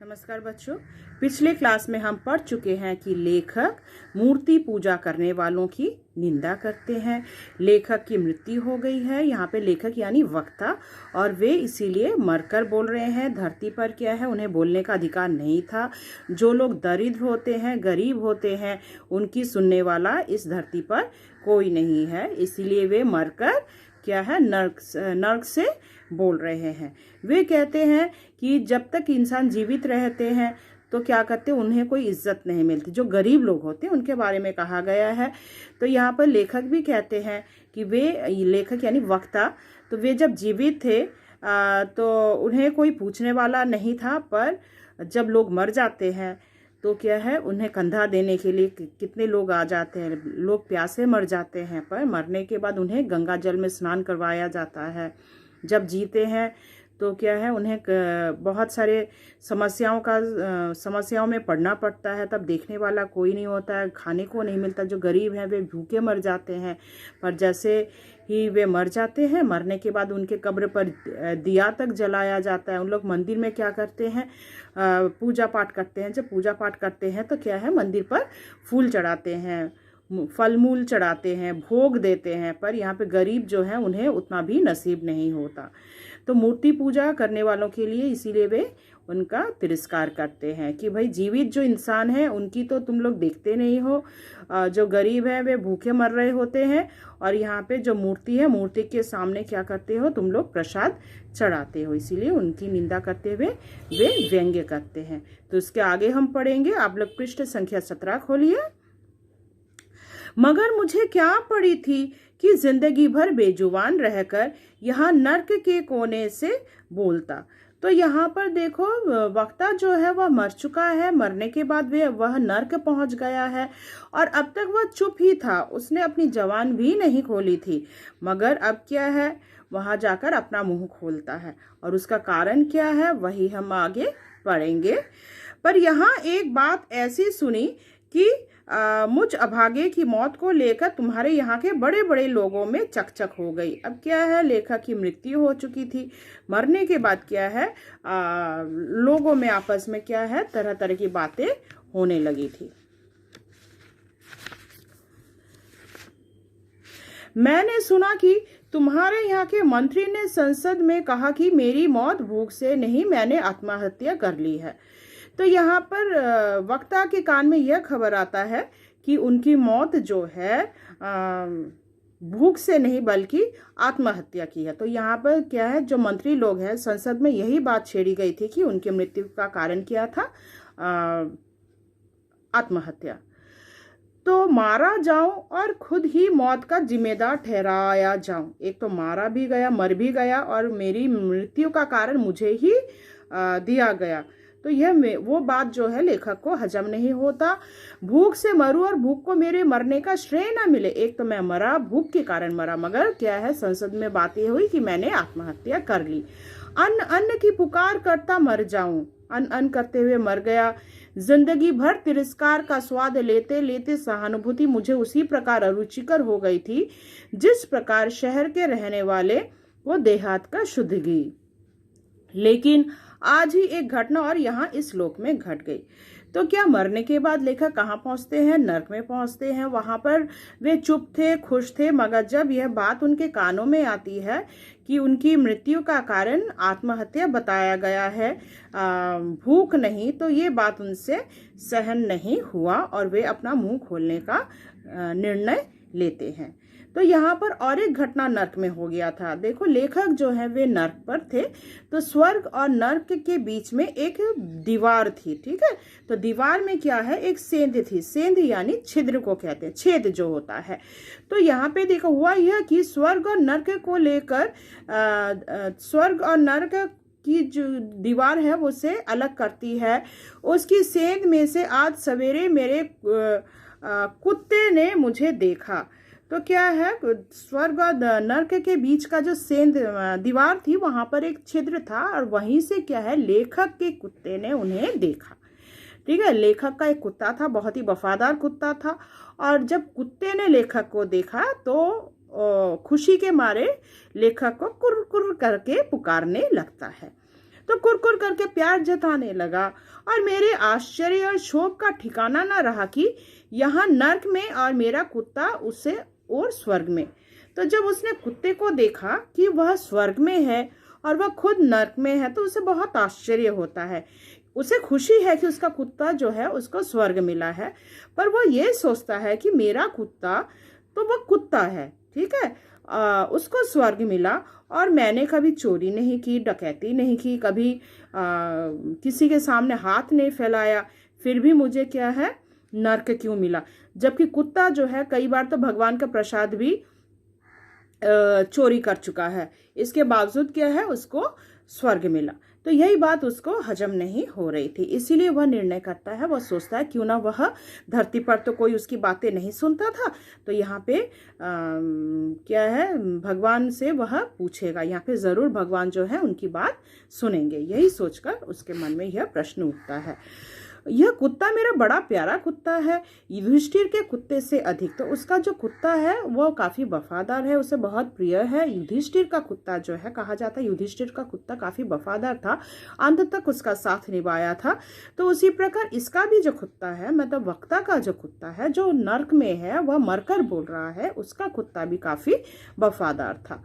नमस्कार बच्चों। पिछले क्लास में हम पढ़ चुके हैं कि लेखक मूर्ति पूजा करने वालों की निंदा करते हैं। लेखक की मृत्यु हो गई है। यहाँ पे लेखक यानी वक्ता, और वे इसीलिए मरकर बोल रहे हैं। धरती पर क्या है, उन्हें बोलने का अधिकार नहीं था। जो लोग दरिद्र होते हैं, गरीब होते हैं, उनकी सुनने वाला इस धरती पर कोई नहीं है। इसीलिए वे मरकर क्या है, नर्क से बोल रहे हैं। वे कहते हैं कि जब तक इंसान जीवित रहते हैं तो क्या करते, उन्हें कोई इज्जत नहीं मिलती। जो गरीब लोग होते हैं उनके बारे में कहा गया है। तो यहाँ पर लेखक भी कहते हैं कि वे, लेखक यानी वक्ता, तो वे जब जीवित थे तो उन्हें कोई पूछने वाला नहीं था। पर जब लोग मर जाते हैं तो क्या है, उन्हें कंधा देने के लिए कितने लोग आ जाते हैं। लोग प्यासे मर जाते हैं, पर मरने के बाद उन्हें गंगा जल में स्नान करवाया जाता है। जब जीते हैं तो क्या है, उन्हें बहुत सारे समस्याओं में पड़ना पड़ता है। तब देखने वाला कोई नहीं होता है, खाने को नहीं मिलता। जो गरीब हैं वे भूखे मर जाते हैं। पर जैसे ही वे मर जाते हैं, मरने के बाद उनके कब्र पर दिया तक जलाया जाता है। उन लोग मंदिर में क्या करते हैं, पूजा पाठ करते हैं। जब पूजा पाठ करते हैं तो क्या है, मंदिर पर फूल चढ़ाते हैं, फल मूल चढ़ाते हैं, भोग देते हैं। पर यहाँ पे गरीब जो है उन्हें उतना भी नसीब नहीं होता। तो मूर्ति पूजा करने वालों के लिए इसीलिए वे उनका तिरस्कार करते हैं कि भाई जीवित जो इंसान है उनकी तो तुम लोग देखते नहीं हो। जो गरीब है वे भूखे मर रहे होते हैं, और यहाँ पे जो मूर्ति है, मूर्ति के सामने क्या करते हो, तुम लोग प्रसाद चढ़ाते हो। इसीलिए उनकी निंदा करते हुए वे व्यंग्य करते हैं। तो इसके आगे हम पढ़ेंगे। आप लोग पृष्ठ संख्या 17 खोलिए। मगर मुझे क्या पड़ी थी कि जिंदगी भर बेजुबान रहकर यहाँ नर्क के कोने से बोलता। तो यहाँ पर देखो, वक्ता जो है वह मर चुका है। मरने के बाद वह नर्क पहुंच गया है, और अब तक वह चुप ही था। उसने अपनी जबान भी नहीं खोली थी। मगर अब क्या है, वहां जाकर अपना मुंह खोलता है, और उसका कारण क्या है वही हम आगे पढ़ेंगे। पर यहाँ एक बात ऐसी सुनी कि मुझ अभागे की मौत को लेकर तुम्हारे यहाँ के बड़े बड़े लोगों में चकचक हो गई। अब क्या है, लेखक की मृत्यु हो चुकी थी। मरने के बाद क्या है, लोगों में आपस में क्या है, तरह तरह की बातें होने लगी थी। मैंने सुना कि तुम्हारे यहाँ के मंत्री ने संसद में कहा कि मेरी मौत भूख से नहीं, मैंने आत्महत्या कर ली है। तो यहाँ पर वक्ता के कान में यह खबर आता है कि उनकी मौत जो है भूख से नहीं बल्कि आत्महत्या की है। तो यहाँ पर क्या है, जो मंत्री लोग हैं, संसद में यही बात छेड़ी गई थी कि उनकी मृत्यु का कारण क्या था, आत्महत्या। तो मारा जाऊं और खुद ही मौत का जिम्मेदार ठहराया जाऊं। एक तो मारा भी गया, मर भी गया, और मेरी मृत्यु का कारण मुझे ही दिया गया। तो यह वो बात जो है लेखक को हजम नहीं होता। भूख से मरूं और भूख को मेरे मरने का श्रेय ना मिले। एक तो मैं मरा, भूख के कारण मरा, मगर क्या है, संसद में बातें हुई कि मैंने आत्महत्या कर ली। अन्न अन्न की पुकार करता मर जाऊं, अन्न अन्न करते हुए मर गया। जिंदगी भर तिरस्कार का स्वाद लेते लेते सहानुभूति मुझे उसी प्रकार अरुचिकर हो गई थी जिस प्रकार शहर के रहने वाले वो देहात का शुद्ध घी। लेकिन आज ही एक घटना और यहाँ इस लोक में घट गई। तो क्या मरने के बाद लेखक कहाँ पहुंचते हैं, नर्क में पहुंचते हैं। वहां पर वे चुप थे, खुश थे, मगर जब यह बात उनके कानों में आती है कि उनकी मृत्यु का कारण आत्महत्या बताया गया है, भूख नहीं, तो ये बात उनसे सहन नहीं हुआ, और वे अपना मुंह खोलने का निर्णय लेते हैं। तो यहाँ पर और एक घटना नर्क में हो गया था। देखो, लेखक जो है वे नर्क पर थे। तो स्वर्ग और नर्क के बीच में एक दीवार थी, ठीक है। तो दीवार में क्या है, एक सेंध थी। सेंध यानी छिद्र को कहते हैं, छेद जो होता है। तो यहाँ पे देखो हुआ यह कि स्वर्ग और नर्क को लेकर स्वर्ग और नर्क की जो दीवार है वो से अलग करती है। उसकी सेंध में से आज सवेरे मेरे कुत्ते ने मुझे देखा। तो क्या है, स्वर्ग और नर्क के बीच का जो सेंध दीवार थी, वहां पर एक छिद्र था, और वहीं से क्या है, लेखक के कुत्ते ने उन्हें देखा। ठीक है, लेखक का एक कुत्ता था, बहुत ही वफादार कुत्ता था, और जब कुत्ते ने लेखक को देखा तो खुशी के मारे लेखक को कुर कुर करके पुकारने लगता है। तो कुरकुर करके प्यार जताने लगा। और मेरे आश्चर्य और क्षोभ का ठिकाना न रहा कि यहाँ नर्क में और मेरा कुत्ता उसे और स्वर्ग में। तो जब उसने कुत्ते को देखा कि वह स्वर्ग में है और वह खुद नर्क में है, तो उसे बहुत आश्चर्य होता है। उसे खुशी है कि उसका कुत्ता जो है उसको स्वर्ग मिला है, पर वो ये सोचता है कि मेरा कुत्ता तो वो कुत्ता है, ठीक है, उसको स्वर्ग मिला और मैंने कभी चोरी नहीं की, डकैती नहीं की, कभी किसी के सामने हाथ नहीं फैलाया, फिर भी मुझे क्या है नर्क क्यों मिला। जबकि कुत्ता जो है कई बार तो भगवान का प्रसाद भी चोरी कर चुका है, इसके बावजूद क्या है उसको स्वर्ग मिला। तो यही बात उसको हजम नहीं हो रही थी, इसीलिए वह निर्णय करता है, वह सोचता है क्यों ना वह धरती पर तो कोई उसकी बातें नहीं सुनता था, तो यहाँ पे क्या है भगवान से वह पूछेगा, यहाँ पे जरूर भगवान जो है उनकी बात सुनेंगे। यही सोचकर उसके मन में यह प्रश्न उठता है। यह कुत्ता मेरा बड़ा प्यारा कुत्ता है, युधिष्ठिर के कुत्ते से अधिक। तो उसका जो कुत्ता है वो काफी वफादार है, उसे बहुत प्रिय है। युधिष्ठिर का कुत्ता जो है, कहा जाता है युधिष्ठिर का कुत्ता काफी वफादार था, अंत तक उसका साथ निभाया था। तो उसी प्रकार इसका भी जो कुत्ता है, मतलब वक्ता का जो कुत्ता है जो नर्क में है, वह मरकर बोल रहा है, उसका कुत्ता भी काफी वफादार था।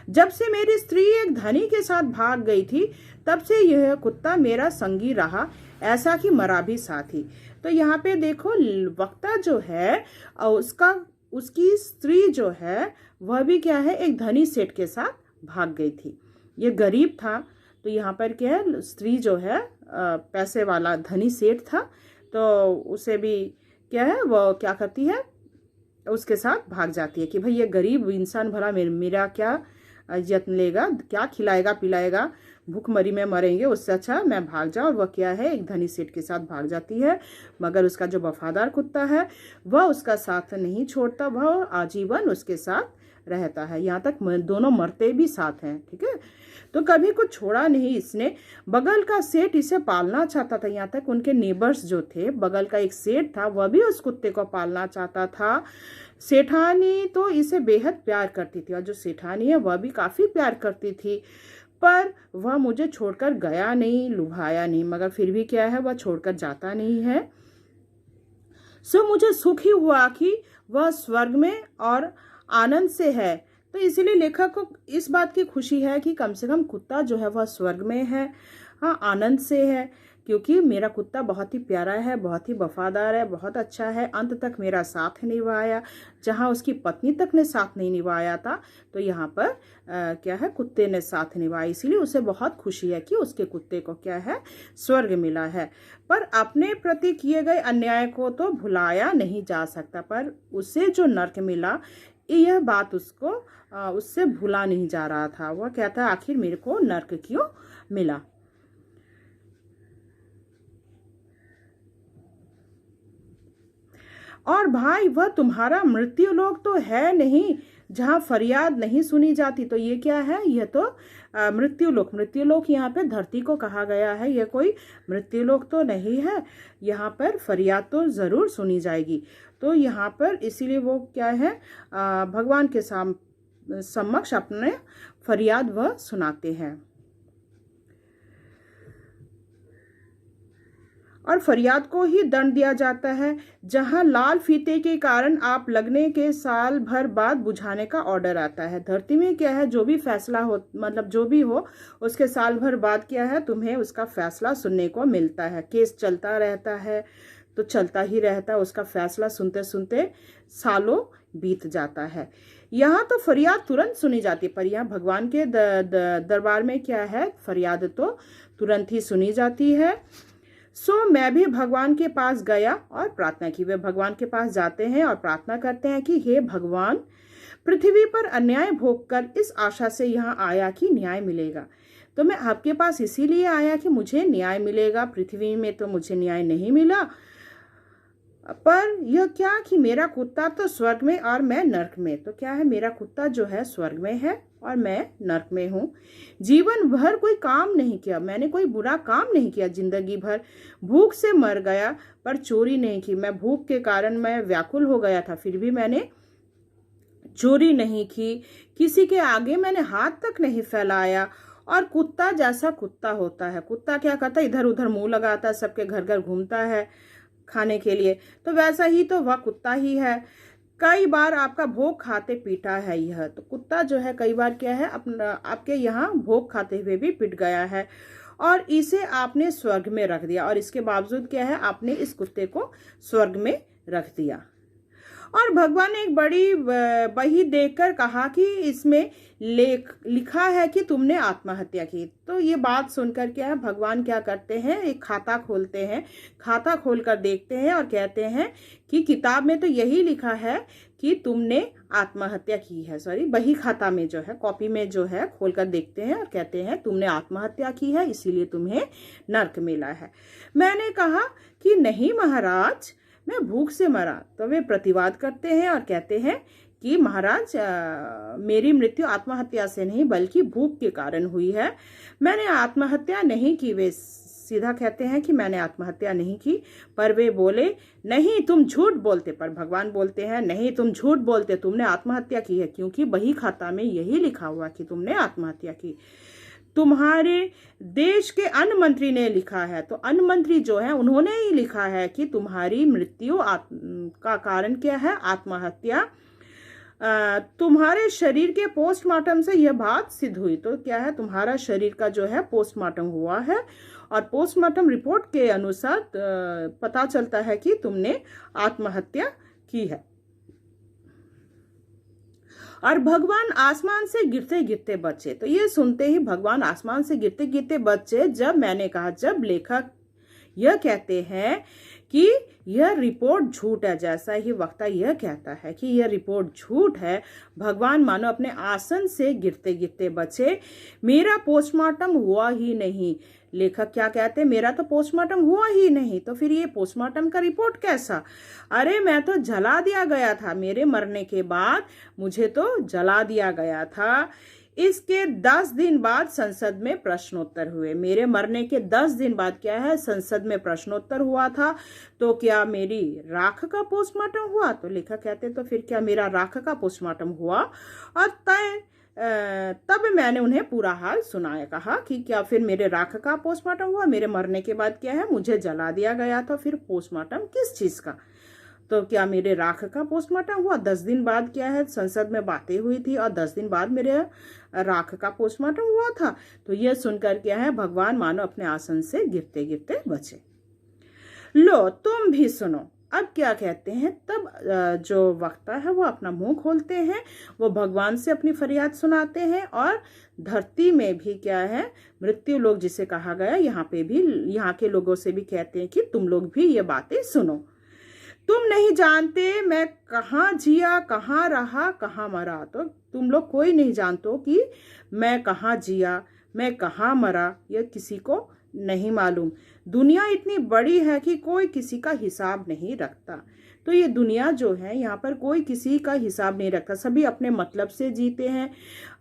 जब से मेरी स्त्री एक धनी के साथ भाग गई थी, तब से यह कुत्ता मेरा संगी रहा, ऐसा कि मरा भी साथी। तो यहाँ पे देखो वक्ता जो है उसकी स्त्री जो है वह भी क्या है एक धनी सेठ के साथ भाग गई थी। ये गरीब था, तो यहाँ पर क्या है स्त्री जो है पैसे वाला धनी सेठ था, तो उसे भी क्या है वो क्या करती है उसके साथ भाग जाती है कि भाई ये गरीब इंसान भला मेरा क्या यत्न लेगा, क्या खिलाएगा पिलाएगा, भूखमरी में मरेंगे, उससे अच्छा मैं भाग जाऊं। और वह क्या है एक धनी सेठ के साथ भाग जाती है, मगर उसका जो वफादार कुत्ता है वह उसका साथ नहीं छोड़ता, वह आजीवन उसके साथ रहता है, यहाँ तक दोनों मरते भी साथ हैं, ठीक है। तो कभी कुछ छोड़ा नहीं इसने। बगल का सेठ इसे पालना चाहता था, यहाँ तक उनके नेबर्स जो थे, बगल का एक सेठ था वह भी उस कुत्ते को पालना चाहता था। सेठानी तो इसे बेहद प्यार करती थी, और जो सेठानी है वह भी काफी प्यार करती थी, पर वह मुझे छोड़कर गया नहीं, लुभाया नहीं, मगर फिर भी क्या है वह छोड़कर जाता नहीं है। सो मुझे सुख ही हुआ कि वह स्वर्ग में और आनंद से है। तो इसीलिए लेखक को इस बात की खुशी है कि कम से कम कुत्ता जो है वह स्वर्ग में है, हाँ आनंद से है, क्योंकि मेरा कुत्ता बहुत ही प्यारा है, बहुत ही वफादार है, बहुत अच्छा है, अंत तक मेरा साथ निभाया, जहाँ उसकी पत्नी तक ने साथ नहीं निभाया था, तो यहाँ पर क्या है कुत्ते ने साथ निभाया। इसीलिए उसे बहुत खुशी है कि उसके कुत्ते को क्या है स्वर्ग मिला है। पर अपने प्रति किए गए अन्याय को तो भुलाया नहीं जा सकता, पर उसे जो नर्क मिला यह बात उसको उससे भूला नहीं जा रहा था। वह कहता है आखिर मेरे को नर्क क्यों मिला। और भाई वह तुम्हारा मृत्यु लोक तो है नहीं जहाँ फरियाद नहीं सुनी जाती। तो ये क्या है, यह तो मृत्यु लोक यहाँ पे धरती को कहा गया है, यह कोई मृत्यु लोक तो नहीं है, यहाँ पर फरियाद तो जरूर सुनी जाएगी। तो यहाँ पर इसीलिए वो क्या है भगवान के समक्ष अपने फरियाद वह सुनाते हैं। और फरियाद को ही दंड दिया जाता है। जहां लाल फीते के कारण आप लगने के साल भर बाद बुझाने का ऑर्डर आता है। धरती में क्या है जो भी फैसला हो, मतलब जो भी हो उसके साल भर बाद क्या है तुम्हें उसका फैसला सुनने को मिलता है। केस चलता रहता है तो चलता ही रहता है, उसका फैसला सुनते सुनते सालों बीत जाता है। यहाँ तो फरियाद तुरंत सुनी जाती है, पर यहाँ भगवान के दरबार में क्या है फरियाद तो तुरंत ही सुनी जाती है। सो मैं भी भगवान के पास गया और प्रार्थना की। वे भगवान के पास जाते हैं और प्रार्थना करते हैं कि हे भगवान, पृथ्वी पर अन्याय भोगकर इस आशा से यहाँ आया कि न्याय मिलेगा। तो मैं आपके पास इसीलिए आया कि मुझे न्याय मिलेगा। पृथ्वी में तो मुझे न्याय नहीं मिला, पर यह क्या कि मेरा कुत्ता तो स्वर्ग में और मैं नर्क में। तो क्या है मेरा कुत्ता जो है स्वर्ग में है और मैं नर्क में हूँ। जीवन भर कोई काम नहीं किया, मैंने कोई बुरा काम नहीं किया। जिंदगी भर भूख से मर गया पर चोरी नहीं की। मैं भूख के कारण मैं व्याकुल हो गया था, फिर भी मैंने चोरी नहीं की। किसी के आगे मैंने हाथ तक नहीं फैलाया और कुत्ता जैसा कुत्ता होता है, कुत्ता क्या करता है, इधर उधर मुंह लगाता है, सबके घर घर घूमता है खाने के लिए, तो वैसा ही तो वह कुत्ता ही है। कई बार आपका भोग खाते पीटा है यह, तो कुत्ता जो है कई बार क्या है अपना आपके यहाँ भोग खाते हुए भी पिट गया है और इसे आपने स्वर्ग में रख दिया, और इसके बावजूद क्या है आपने इस कुत्ते को स्वर्ग में रख दिया। और भगवान ने एक बड़ी बही देकर कहा कि इसमें लिखा है कि तुमने आत्महत्या की। तो ये बात सुनकर क्या है भगवान क्या करते हैं, एक खाता खोलते हैं, खाता खोलकर देखते हैं और कहते हैं कि किताब में तो यही लिखा है कि तुमने आत्महत्या की है। सॉरी, बही खाता में जो है, कॉपी में जो है खोलकर देखते हैं और कहते हैं तुमने आत्महत्या की है, इसीलिए तुम्हें नर्क मिला है। मैंने कहा कि नहीं महाराज, मैं भूख से मरा। तो वे प्रतिवाद करते हैं और कहते हैं कि महाराज मेरी मृत्यु आत्महत्या से नहीं बल्कि भूख के कारण हुई है, मैंने आत्महत्या नहीं की। वे सीधा कहते हैं कि मैंने आत्महत्या नहीं की, पर वे बोले नहीं तुम झूठ बोलते। पर भगवान बोलते हैं नहीं तुम झूठ बोलते, तुमने आत्महत्या की है, क्योंकि बही खाता में यही लिखा हुआ कि तुमने आत्महत्या की। तुम्हारे देश के अन्न मंत्री ने लिखा है, तो अन्न मंत्री जो है उन्होंने ही लिखा है कि तुम्हारी मृत्यु का कारण क्या है, आत्महत्या। तुम्हारे शरीर के पोस्टमार्टम से यह बात सिद्ध हुई। तो क्या है, तुम्हारा शरीर का जो है पोस्टमार्टम हुआ है और पोस्टमार्टम रिपोर्ट के अनुसार पता चलता है कि तुमने आत्महत्या की है। और भगवान आसमान से गिरते गिरते बचे। तो ये सुनते ही भगवान आसमान से गिरते गिरते बचे। जब मैंने कहा, जब लेखक यह कहते हैं कि यह रिपोर्ट झूठ है, जैसा ही वक्ता यह कहता है कि यह रिपोर्ट झूठ है, भगवान मानो अपने आसन से गिरते गिरते बचे। मेरा पोस्टमार्टम हुआ ही नहीं। लेखक क्या कहते हैं, मेरा तो पोस्टमार्टम हुआ ही नहीं, तो फिर ये पोस्टमार्टम का रिपोर्ट कैसा? अरे मैं तो जला दिया गया था, मेरे मरने के बाद मुझे तो जला दिया गया था। इसके 10 दिन बाद संसद में प्रश्नोत्तर हुए। मेरे मरने के 10 दिन बाद क्या है, संसद में प्रश्नोत्तर हुआ था। तो क्या मेरी राख का पोस्टमार्टम हुआ? तो लेखक कहते तो फिर क्या मेरा राख का पोस्टमार्टम हुआ? और तब मैंने उन्हें पूरा हाल सुनाया, कहा कि क्या फिर मेरे राख का पोस्टमार्टम हुआ? मेरे मरने के बाद क्या है, मुझे जला दिया गया था, फिर पोस्टमार्टम किस चीज का? तो क्या मेरे राख का पोस्टमार्टम हुआ? 10 दिन बाद क्या है, संसद में बातें हुई थी और 10 दिन बाद मेरे राख का पोस्टमार्टम हुआ था। तो यह सुनकर क्या है, भगवान मानो अपने आसन से गिरते गिरते बचे। लो तुम भी सुनो। अब क्या कहते हैं, तब जो वक्ता है वो अपना मुंह खोलते हैं, वो भगवान से अपनी फरियाद सुनाते हैं। और धरती में भी क्या है, मृत्यु लोग जिसे कहा गया, यहाँ पे भी यहाँ के लोगों से भी कहते हैं कि तुम लोग भी ये बातें सुनो। तुम नहीं जानते मैं कहाँ जिया, कहाँ रहा, कहाँ मरा। तो तुम लोग कोई नहीं जानते कि मैं कहाँ जिया, मैं कहाँ मरा, यह किसी को नहीं मालूम। दुनिया इतनी बड़ी है कि कोई किसी का हिसाब नहीं रखता। तो ये दुनिया जो है, यहाँ पर कोई किसी का हिसाब नहीं रखता, सभी अपने मतलब से जीते हैं।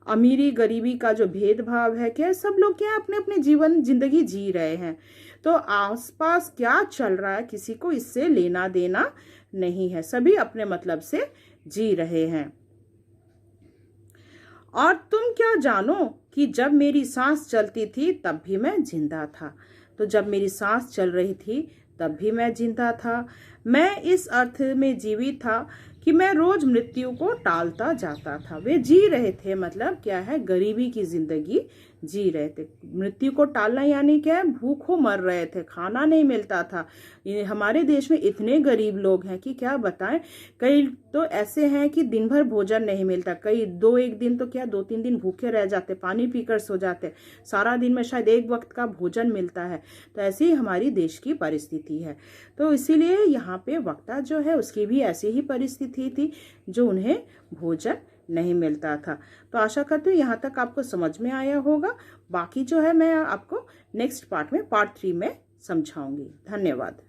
अमीरी गरीबी का जो भेदभाव है, क्या सब लोग क्या अपने अपने जिंदगी जी रहे हैं। तो आसपास क्या चल रहा है किसी को इससे लेना देना नहीं है, सभी अपने मतलब से जी रहे हैं। और तुम क्या जानो कि जब मेरी सांस चलती थी तब भी मैं जिंदा था। तो जब मेरी सांस चल रही थी तब भी मैं जिंदा था। मैं इस अर्थ में जीवित था कि मैं रोज मृत्यु को टालता जाता था। वे जी रहे थे, मतलब क्या है, गरीबी की जिंदगी जी रहे थे। मृत्यु को टालना यानी क्या है, भूखों मर रहे थे, खाना नहीं मिलता था। हमारे देश में इतने गरीब लोग हैं कि क्या बताएं। कई तो ऐसे हैं कि दिन भर भोजन नहीं मिलता, कई 2-1 दिन तो क्या 2-3 दिन भूखे रह जाते, पानी पीकर सो जाते, सारा दिन में शायद एक वक्त का भोजन मिलता है। तो ऐसी ही हमारी देश की परिस्थिति है। तो इसीलिए यहाँ पे वक्ता जो है उसकी भी ऐसी ही परिस्थिति थी, जो उन्हें भोजन नहीं मिलता था। तो आशा करती हूँ यहाँ तक आपको समझ में आया होगा। बाकी जो है मैं आपको नेक्स्ट पार्ट में, पार्ट 3 में समझाऊंगी। धन्यवाद।